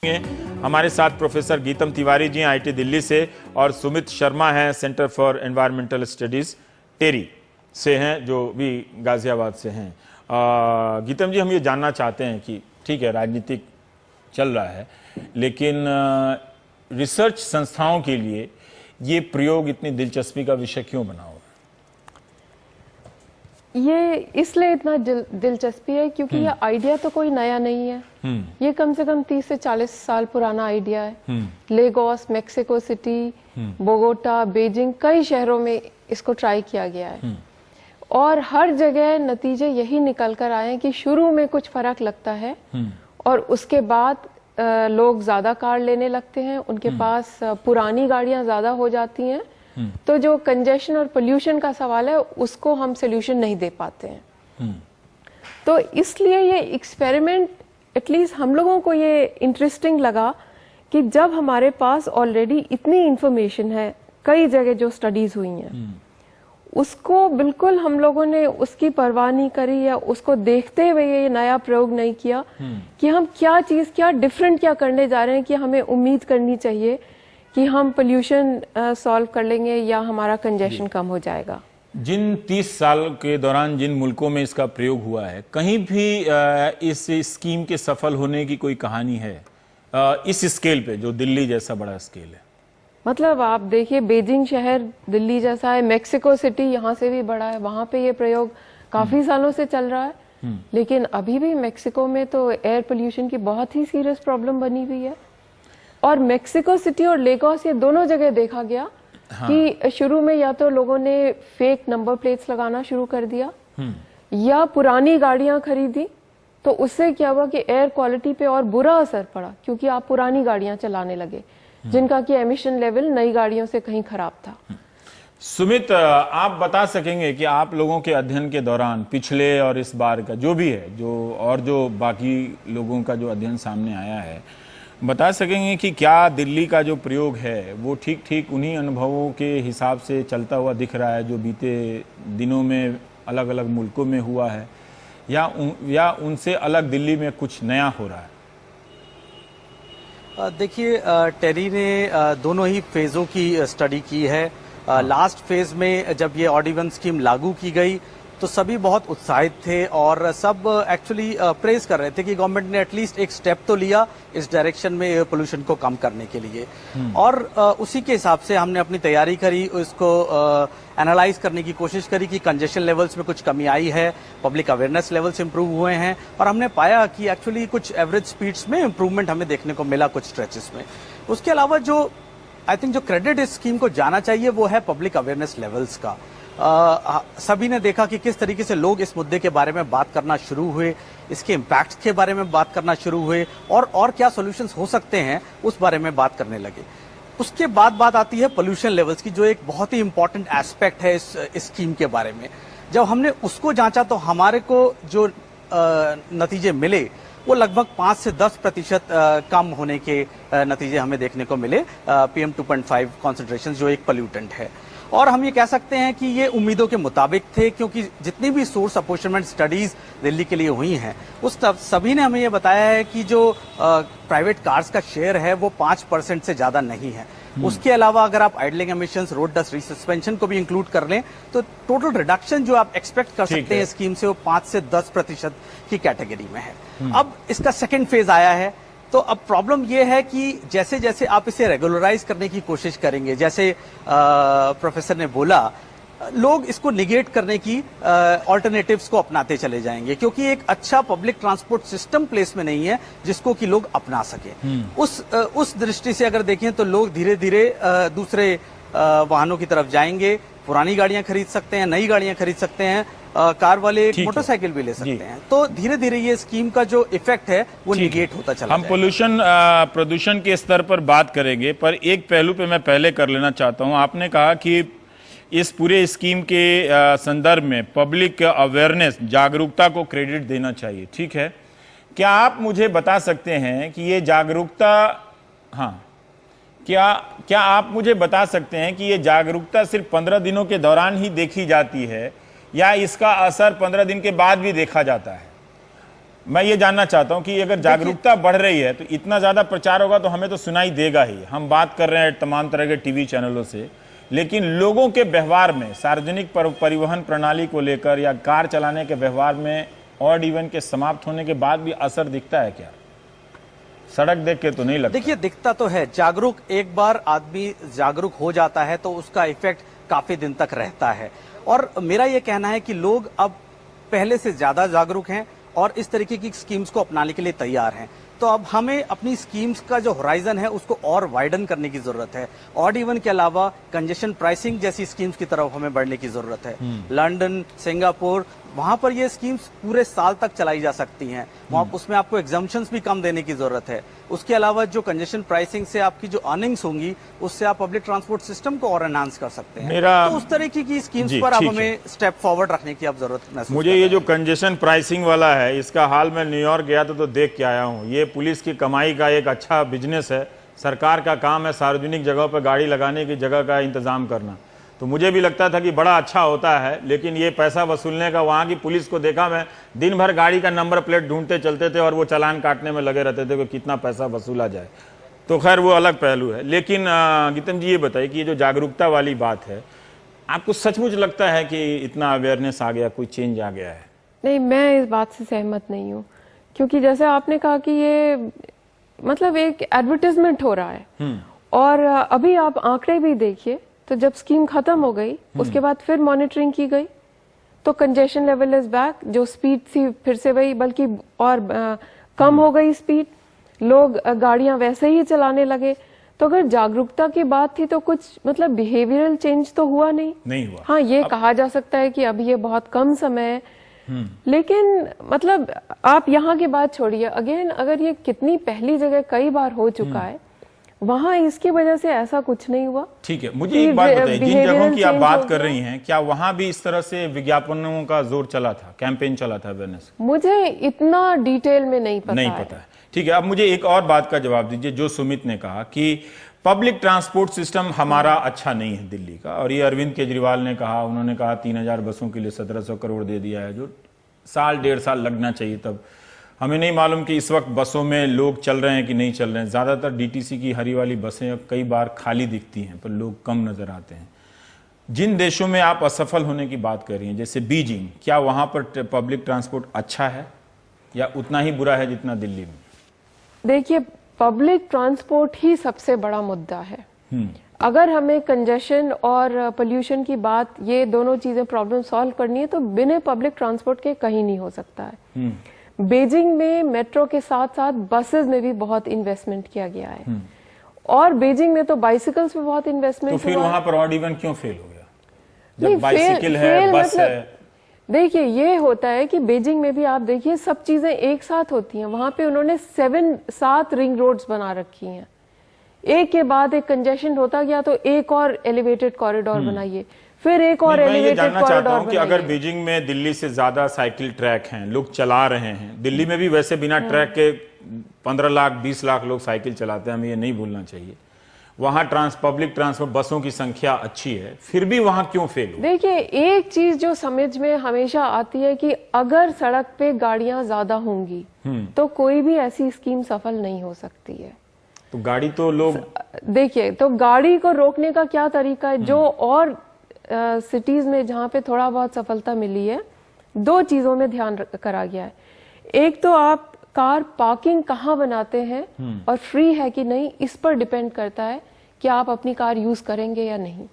हमारे साथ प्रोफेसर गीतम तिवारी जी हैं आईटी दिल्ली से और सुमित शर्मा हैं सेंटर फॉर एनवायरमेंटल स्टडीज टेरी से हैं जो भी गाजियाबाद से हैं। गीतम जी, हम ये जानना चाहते हैं कि ठीक है राजनीतिक चल रहा है, लेकिन रिसर्च संस्थाओं के लिए ये प्रयोग इतनी दिलचस्पी का विषय क्यों बना हुआ? ये इसलिए इतना दिलचस्पी है क्योंकि ये आइडिया तो कोई नया नहीं है। ये कम से कम 30 से 40 साल पुराना आइडिया है। Lagos, Mexico City, Bogota, Beijing, कई शहरों में इसको ट्राई किया गया है और हर जगह नतीजे यही निकल कर आए हैं कि शुरू में कुछ फर्क लगता है और उसके बाद लोग ज्यादा कार लेने लगते हैं, उनके पास पुरानी गाड़ियां ज्यादा हो जाती हैं, तो जो कंजेशन और पोल्यूशन का सवाल है उसको हम सोल्यूशन नहीं दे पाते हैं। तो इसलिए ये एक्सपेरिमेंट एटलीस्ट हम लोगों को ये इंटरेस्टिंग लगा कि जब हमारे पास ऑलरेडी इतनी इंफॉर्मेशन है, कई जगह जो स्टडीज हुई हैं, उसको बिल्कुल हम लोगों ने उसकी परवाह नहीं करी या उसको देखते हुए ये नया प्रयोग नहीं किया कि हम क्या चीज, क्या डिफरेंट क्या करने जा रहे हैं कि हमें उम्मीद करनी चाहिए कि हम पोल्यूशन सॉल्व कर लेंगे या हमारा कंजेशन कम हो जाएगा। जिन 30 साल के दौरान जिन मुल्कों में इसका प्रयोग हुआ है, कहीं भी इस स्कीम के सफल होने की कोई कहानी है इस स्केल पे, जो दिल्ली जैसा बड़ा स्केल है? मतलब आप देखिए, बीजिंग शहर दिल्ली जैसा है, मेक्सिको सिटी यहाँ से भी बड़ा है, वहां पे ये प्रयोग काफी सालों से चल रहा है, लेकिन अभी भी मेक्सिको में तो एयर पोल्यूशन की बहुत ही सीरियस प्रॉब्लम बनी हुई है। और मेक्सिको सिटी और लेगोस, ये दोनों जगह देखा गया कि शुरू में या तो लोगों ने फेक नंबर प्लेट्स लगाना शुरू कर दिया या पुरानी गाड़ियां खरीदी, तो उससे क्या हुआ कि एयर क्वालिटी पे और बुरा असर पड़ा क्योंकि आप पुरानी गाड़ियां चलाने लगे जिनका कि एमिशन लेवल नई गाड़ियों से कहीं खराब था। सुमित, आप बता सकेंगे कि आप लोगों के अध्ययन के दौरान पिछले और इस बार का जो भी है, जो बाकी लोगों का जो अध्ययन सामने आया है, बता सकेंगे कि क्या दिल्ली का जो प्रयोग है वो ठीक ठीक उन्हीं अनुभवों के हिसाब से चलता हुआ दिख रहा है जो बीते दिनों में अलग अलग मुल्कों में हुआ है, या उनसे अलग दिल्ली में कुछ नया हो रहा है? देखिए, टेरी ने दोनों ही फेजों की स्टडी की है। लास्ट फेज में जब ये ऑड इवन स्कीम लागू की गई तो सभी बहुत उत्साहित थे और सब एक्चुअली प्रेज कर रहे थे कि गवर्नमेंट ने एटलीस्ट एक स्टेप तो लिया इस डायरेक्शन में एयर पोल्यूशन को कम करने के लिए। और उसी के हिसाब से हमने अपनी तैयारी करी, उसको एनालाइज करने की कोशिश करी कि कंजेशन लेवल्स में कुछ कमी आई है, पब्लिक अवेयरनेस लेवल्स इंप्रूव हुए हैं और हमने पाया कि एक्चुअली कुछ एवरेज स्पीड्स में इंप्रूवमेंट हमें देखने को मिला कुछ स्ट्रेचेस में। उसके अलावा जो आई थिंक जो क्रेडिट इस स्कीम को जाना चाहिए वो है पब्लिक अवेयरनेस लेवल्स का। सभी ने देखा कि किस तरीके से लोग इस मुद्दे के बारे में बात करना शुरू हुए, इसके इम्पैक्ट्स के बारे में बात करना शुरू हुए और क्या सॉल्यूशंस हो सकते हैं उस बारे में बात करने लगे। उसके बाद बात आती है पोल्यूशन लेवल्स की, जो एक बहुत ही इंपॉर्टेंट एस्पेक्ट है इस स्कीम के बारे में। जब हमने उसको जांचा तो हमारे को जो नतीजे मिले वो लगभग 5 से 10% कम होने के नतीजे हमें देखने को मिले PM 2.5 कॉन्सेंट्रेशन, जो एक पोल्यूटेंट है। और हम ये कह सकते हैं कि ये उम्मीदों के मुताबिक थे क्योंकि जितनी भी सोर्स अपॉर्चुनिटी स्टडीज दिल्ली के लिए हुई हैं उस सभी ने हमें ये बताया है कि जो प्राइवेट कार्स का शेयर है वो 5% से ज्यादा नहीं है। उसके अलावा अगर आप आइडलिंग एमिशंस, रोड डस्ट रिसस्पेंशन को भी इंक्लूड कर लें तो टोटल रिडक्शन जो आप एक्सपेक्ट कर सकते हैं स्कीम से वो 5 से 10% की कैटेगरी में है। अब इसका सेकेंड फेज आया है तो अब प्रॉब्लम यह है कि जैसे जैसे आप इसे रेगुलराइज करने की कोशिश करेंगे, जैसे प्रोफेसर ने बोला, लोग इसको निगेट करने की ऑल्टरनेटिव्स को अपनाते चले जाएंगे क्योंकि एक अच्छा पब्लिक ट्रांसपोर्ट सिस्टम प्लेस में नहीं है जिसको कि लोग अपना सके। उस दृष्टि से अगर देखें तो लोग धीरे धीरे दूसरे वाहनों की तरफ जाएंगे, पुरानी गाड़ियां खरीद सकते हैं, नई गाड़ियां खरीद सकते हैं, कार वाले मोटरसाइकिल भी ले सकते हैं। तो धीरे धीरे ये स्कीम का जो इफेक्ट है वो निगेट होता चला हम प्रदूषण के स्तर पर बात करेंगे, पर एक पहलू पे मैं पहले कर लेना चाहता हूं। आपने कहा कि इस पूरे स्कीम के संदर्भ में पब्लिक अवेयरनेस, जागरूकता को क्रेडिट देना चाहिए, ठीक है। क्या आप मुझे बता सकते हैं कि ये जागरूकता, क्या आप मुझे बता सकते हैं कि ये जागरूकता सिर्फ 15 दिनों के दौरान ही देखी जाती है या इसका असर 15 दिन के बाद भी देखा जाता है? मैं ये जानना चाहता हूं कि अगर जागरूकता बढ़ रही है तो इतना ज्यादा प्रचार होगा तो हमें तो सुनाई देगा ही। हम बात कर रहे हैं तमाम तरह के टीवी चैनलों से, लेकिन लोगों के व्यवहार में, सार्वजनिक परिवहन प्रणाली को लेकर या कार चलाने के व्यवहार में ऑड इवन के समाप्त होने के बाद भी असर दिखता है क्या? सड़क देख के तो नहीं लगता। देखिए, दिखता तो है। जागरूक, एक बार आदमी जागरूक हो जाता है तो उसका इफेक्ट काफी दिन तक रहता है। और मेरा ये कहना है कि लोग अब पहले से ज्यादा जागरूक हैं और इस तरीके की स्कीम्स को अपनाने के लिए तैयार हैं। तो अब हमें अपनी स्कीम्स का जो होराइजन है उसको और वाइडन करने की जरूरत है। ऑड इवन के अलावा कंजेशन प्राइसिंग जैसी स्कीम्स की तरफ हमें बढ़ने की जरूरत है। लंदन, सिंगापुर, वहां पर ये स्कीम्स पूरे साल तक चलाई जा सकती हैं। वहां उसमें आपको एग्जाम्पशंस भी कम देने की जरूरत है। उसके अलावा जो कंजेशन प्राइसिंग से आपकी जो अर्निंग्स होंगी उससे आप पब्लिक ट्रांसपोर्ट सिस्टम को और एनहांस कर सकते हैं। तो उस तरीके की स्कीम्स पर अब हमें स्टेप फॉरवर्ड रखने की अब जरूरत महसूस। मुझे ये जो कंजेशन प्राइसिंग वाला है, इसका हाल मैं न्यूयॉर्क गया तो देख के आया हूँ। ये पुलिस की कमाई का एक अच्छा बिजनेस है। सरकार का काम है सार्वजनिक जगहों पर गाड़ी लगाने की जगह का इंतजाम करना। तो मुझे भी लगता था कि बड़ा अच्छा होता है, लेकिन ये पैसा वसूलने का, वहाँ की पुलिस को देखा मैं, दिन भर गाड़ी का नंबर प्लेट ढूंढते चलते थे और वो चालान काटने में लगे रहते थे कि कितना पैसा वसूला जाए। तो खैर वो अलग पहलू है। लेकिन गीतम जी ये बताइए कि ये जो जागरूकता वाली बात है, आपको सचमुच लगता है कि इतना अवेयरनेस आ गया, कोई चेंज आ गया है? नहीं, मैं इस बात से सहमत नहीं हूँ, क्योंकि जैसे आपने कहा कि ये मतलब एक एडवर्टाइजमेंट हो रहा है। और अभी आप आंकड़े भी देखिए, तो जब स्कीम खत्म हो गई उसके बाद फिर मॉनिटरिंग की गई तो कंजेशन लेवल इज बैक। जो स्पीड थी फिर से वही, बल्कि और कम हो गई स्पीड। लोग गाड़ियां वैसे ही चलाने लगे। तो अगर जागरूकता की बात थी तो कुछ मतलब बिहेवियरल चेंज तो हुआ नहीं हुआ। हाँ, ये कहा जा सकता है कि अभी ये बहुत कम समय है, लेकिन मतलब आप यहाँ की बात छोड़िए। अगेन, अगर ये कितनी पहली जगह कई बार हो चुका है, वहां इसकी वजह से ऐसा कुछ नहीं हुआ। ठीक है, मुझे एक बात बताइए, जिन जगहों की आप बात कर रही हैं, क्या वहां भी इस तरह से विज्ञापनों का जोर चला था, कैंपेन चला था अवेयरनेस? मुझे इतना डिटेल में नहीं पता है। ठीक है, अब मुझे एक और बात का जवाब दीजिए। जो सुमित ने कहा कि पब्लिक ट्रांसपोर्ट सिस्टम हमारा अच्छा नहीं है दिल्ली का, और ये अरविंद केजरीवाल ने कहा, उन्होंने कहा 3000 बसों के लिए 1700 करोड़ दे दिया है, जो साल 1.5 साल लगना चाहिए। तब हमें नहीं मालूम कि इस वक्त बसों में लोग चल रहे हैं कि नहीं चल रहे हैं। ज़्यादातर डीटीसी की हरी वाली बसें कई बार खाली दिखती हैं, पर लोग कम नजर आते हैं। जिन देशों में आप असफल होने की बात कर रही हैं, जैसे बीजिंग, क्या वहां पर पब्लिक ट्रांसपोर्ट अच्छा है या उतना ही बुरा है जितना दिल्ली में? देखिए, पब्लिक ट्रांसपोर्ट ही सबसे बड़ा मुद्दा है। अगर हमें कंजेशन और पोल्यूशन की बात, ये दोनों चीजें प्रॉब्लम सॉल्व करनी है, तो बिना पब्लिक ट्रांसपोर्ट के कहीं नहीं हो सकता है। बीजिंग में मेट्रो के साथ साथ बसेस में भी बहुत इन्वेस्टमेंट किया गया है, और बीजिंग में तो बाइसिकल्स में बहुत इन्वेस्टमेंट। तो फिर वहां पर ऑड इवन क्यों फेल हो गया? जब बाइसिकल है, बस मतलब, है। देखिए, ये होता है कि बीजिंग में भी आप देखिए सब चीजें एक साथ होती हैं। वहां पे उन्होंने 7 रिंग रोड्स बना रखी हैं, एक के बाद एक कंजेशन होता गया, तो एक और एलिवेटेड कॉरिडोर बनाइए, फिर एक और एलिवेटेड कॉरिडोर बनाइए। अगर बीजिंग में दिल्ली से ज्यादा साइकिल ट्रैक हैं, लोग चला रहे हैं, दिल्ली में भी वैसे बिना ट्रैक के 15 लाख 20 लाख लोग साइकिल चलाते हैं, हमें ये नहीं भूलना चाहिए। वहां पब्लिक ट्रांसपोर्ट बसों की संख्या अच्छी है, फिर भी वहां क्यों फेल हो? देखिए, एक चीज जो समझ में हमेशा आती है कि अगर सड़क पे गाड़ियां ज्यादा होंगी तो कोई भी ऐसी स्कीम सफल नहीं हो सकती है। तो गाड़ी तो लोग, देखिए, तो गाड़ी को रोकने का क्या तरीका है? जो और सिटीज में जहां पे थोड़ा बहुत सफलता मिली है, 2 चीजों में ध्यान करा गया है। एक तो आप कार पार्किंग कहाँ बनाते हैं और फ्री है कि नहीं, इस पर डिपेंड करता है कि आप अपनी कार यूज करेंगे या नहीं।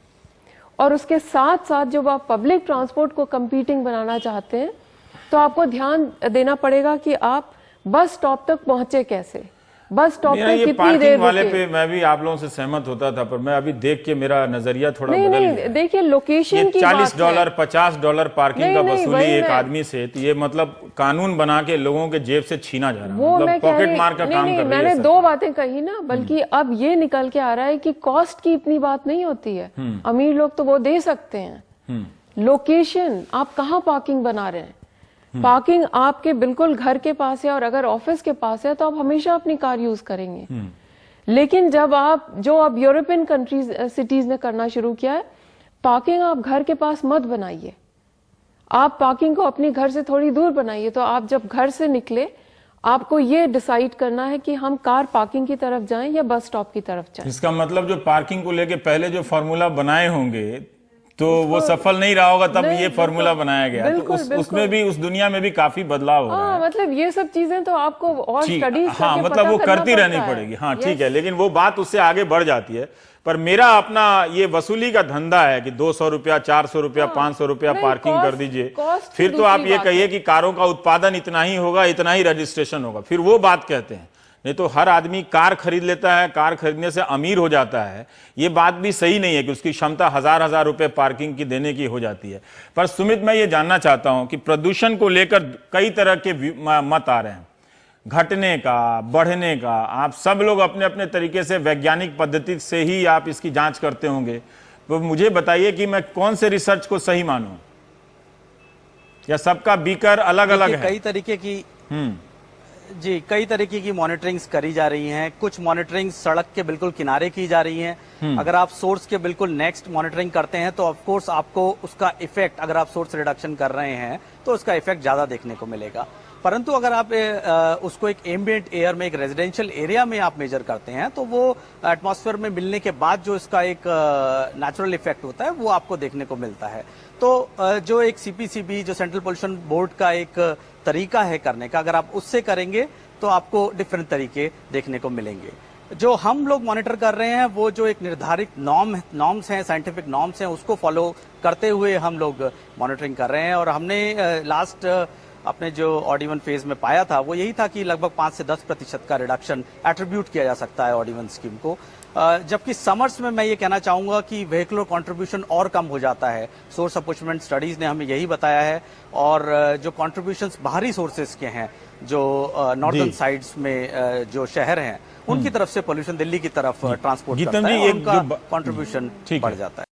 और उसके साथ साथ जब आप पब्लिक ट्रांसपोर्ट को कंपीटिंग बनाना चाहते हैं, तो आपको ध्यान देना पड़ेगा कि आप बस स्टॉप तक पहुंचे कैसे, बस स्टॉप पे कितनी देर वाले पे मैं भी आप लोगों से सहमत होता था, पर मैं अभी देख के मेरा नजरिया थोड़ा बदल गया। देखिए, लोकेशन की $40 $50 पार्किंग का वसूली एक आदमी से, तो ये मतलब कानून बना के लोगों के जेब से छीना जा रहा है, मतलब पॉकेट मार का काम कर रही है। मैंने 2 बातें कही ना, बल्कि अब ये निकल के आ रहा है कि कॉस्ट की इतनी बात नहीं होती है। अमीर लोग तो वो दे सकते हैं। लोकेशन, आप कहाँ पार्किंग बना रहे हैं, पार्किंग आपके बिल्कुल घर के पास है, और अगर ऑफिस के पास है तो आप हमेशा अपनी कार यूज करेंगे। लेकिन जब आप, जो अब यूरोपियन कंट्रीज सिटीज ने करना शुरू किया है, पार्किंग आप घर के पास मत बनाइए, आप पार्किंग को अपने घर से थोड़ी दूर बनाइए। तो आप जब घर से निकले, आपको ये डिसाइड करना है कि हम कार पार्किंग की तरफ जाएं या बस स्टॉप की तरफ जाएं। इसका मतलब जो पार्किंग को लेके पहले जो फॉर्मूला बनाए होंगे तो वो सफल नहीं रहा होगा, तब ये फॉर्मूला बनाया गया। तो उसमें भी, उस दुनिया में भी काफी बदलाव हो रहा है। मतलब ये सब चीजें तो आपको और स्टडीज हाँ, मतलब वो करती रहनी पड़ेगी। हाँ ठीक है, लेकिन वो बात उससे आगे बढ़ जाती है। पर मेरा अपना ये वसूली का धंधा है कि 200 रुपया, 400 रुपया, 500 रुपया पार्किंग कर दीजिए, फिर तो आप ये कहिए कि कारों का उत्पादन इतना ही होगा, इतना ही रजिस्ट्रेशन होगा, फिर वो बात कहते हैं। नहीं तो हर आदमी कार खरीद लेता है, कार खरीदने से अमीर हो जाता है, ये बात भी सही नहीं है कि उसकी क्षमता हजार रुपए पार्किंग की देने की हो जाती है। पर सुमित, मैं ये जानना चाहता हूं कि प्रदूषण को लेकर कई तरह के मत आ रहे हैं, घटने का, बढ़ने का। आप सब लोग अपने अपने तरीके से वैज्ञानिक पद्धति से ही आप इसकी जांच करते होंगे, तो मुझे बताइए कि मैं कौन से रिसर्च को सही मानूं, या सबका बीकर अलग अलग है? कई तरीके की कई तरीके की मॉनिटरिंग्स करी जा रही हैं। कुछ मॉनिटरिंग सड़क के बिल्कुल किनारे की जा रही हैं। अगर आप सोर्स के बिल्कुल नेक्स्ट मॉनिटरिंग करते हैं तो ऑफ कोर्स आपको उसका इफेक्ट, अगर आप सोर्स रिडक्शन कर रहे हैं तो उसका इफेक्ट ज्यादा देखने को मिलेगा। परंतु अगर आप उसको एक एम्बिएंट एयर में, एक रेजिडेंशियल एरिया में आप मेजर करते हैं तो वो एटमॉस्फेयर में मिलने के बाद जो इसका एक नेचुरल इफेक्ट होता है वो आपको देखने को मिलता है। तो जो एक सीपीसीबी, जो सेंट्रल पोल्यूशन बोर्ड का एक तरीका है करने का, अगर आप उससे करेंगे तो आपको डिफरेंट तरीके देखने को मिलेंगे। जो हम लोग मॉनिटर कर रहे हैं वो जो एक निर्धारित नॉर्म्स हैं, साइंटिफिक नॉर्म्स हैं, उसको फॉलो करते हुए हम लोग मॉनिटरिंग कर रहे हैं। और हमने लास्ट अपने जो ऑड-इवन फेज में पाया था वो यही था कि लगभग 5 से 10% का रिडक्शन एट्रीब्यूट किया जा सकता है ऑड-इवन स्कीम को। जबकि समर्स में मैं ये कहना चाहूंगा कि व्हीकुलर कंट्रीब्यूशन और कम हो जाता है। सोर्स अप्रोचमेंट स्टडीज ने हमें यही बताया है। और जो कंट्रीब्यूशंस बाहरी सोर्सेज के हैं, जो नॉर्दर्न साइड्स में जो शहर हैं, उनकी तरफ से पोल्यूशन दिल्ली की तरफ ट्रांसपोर्ट करता है और उनका कंट्रीब्यूशन बढ़ जाता है।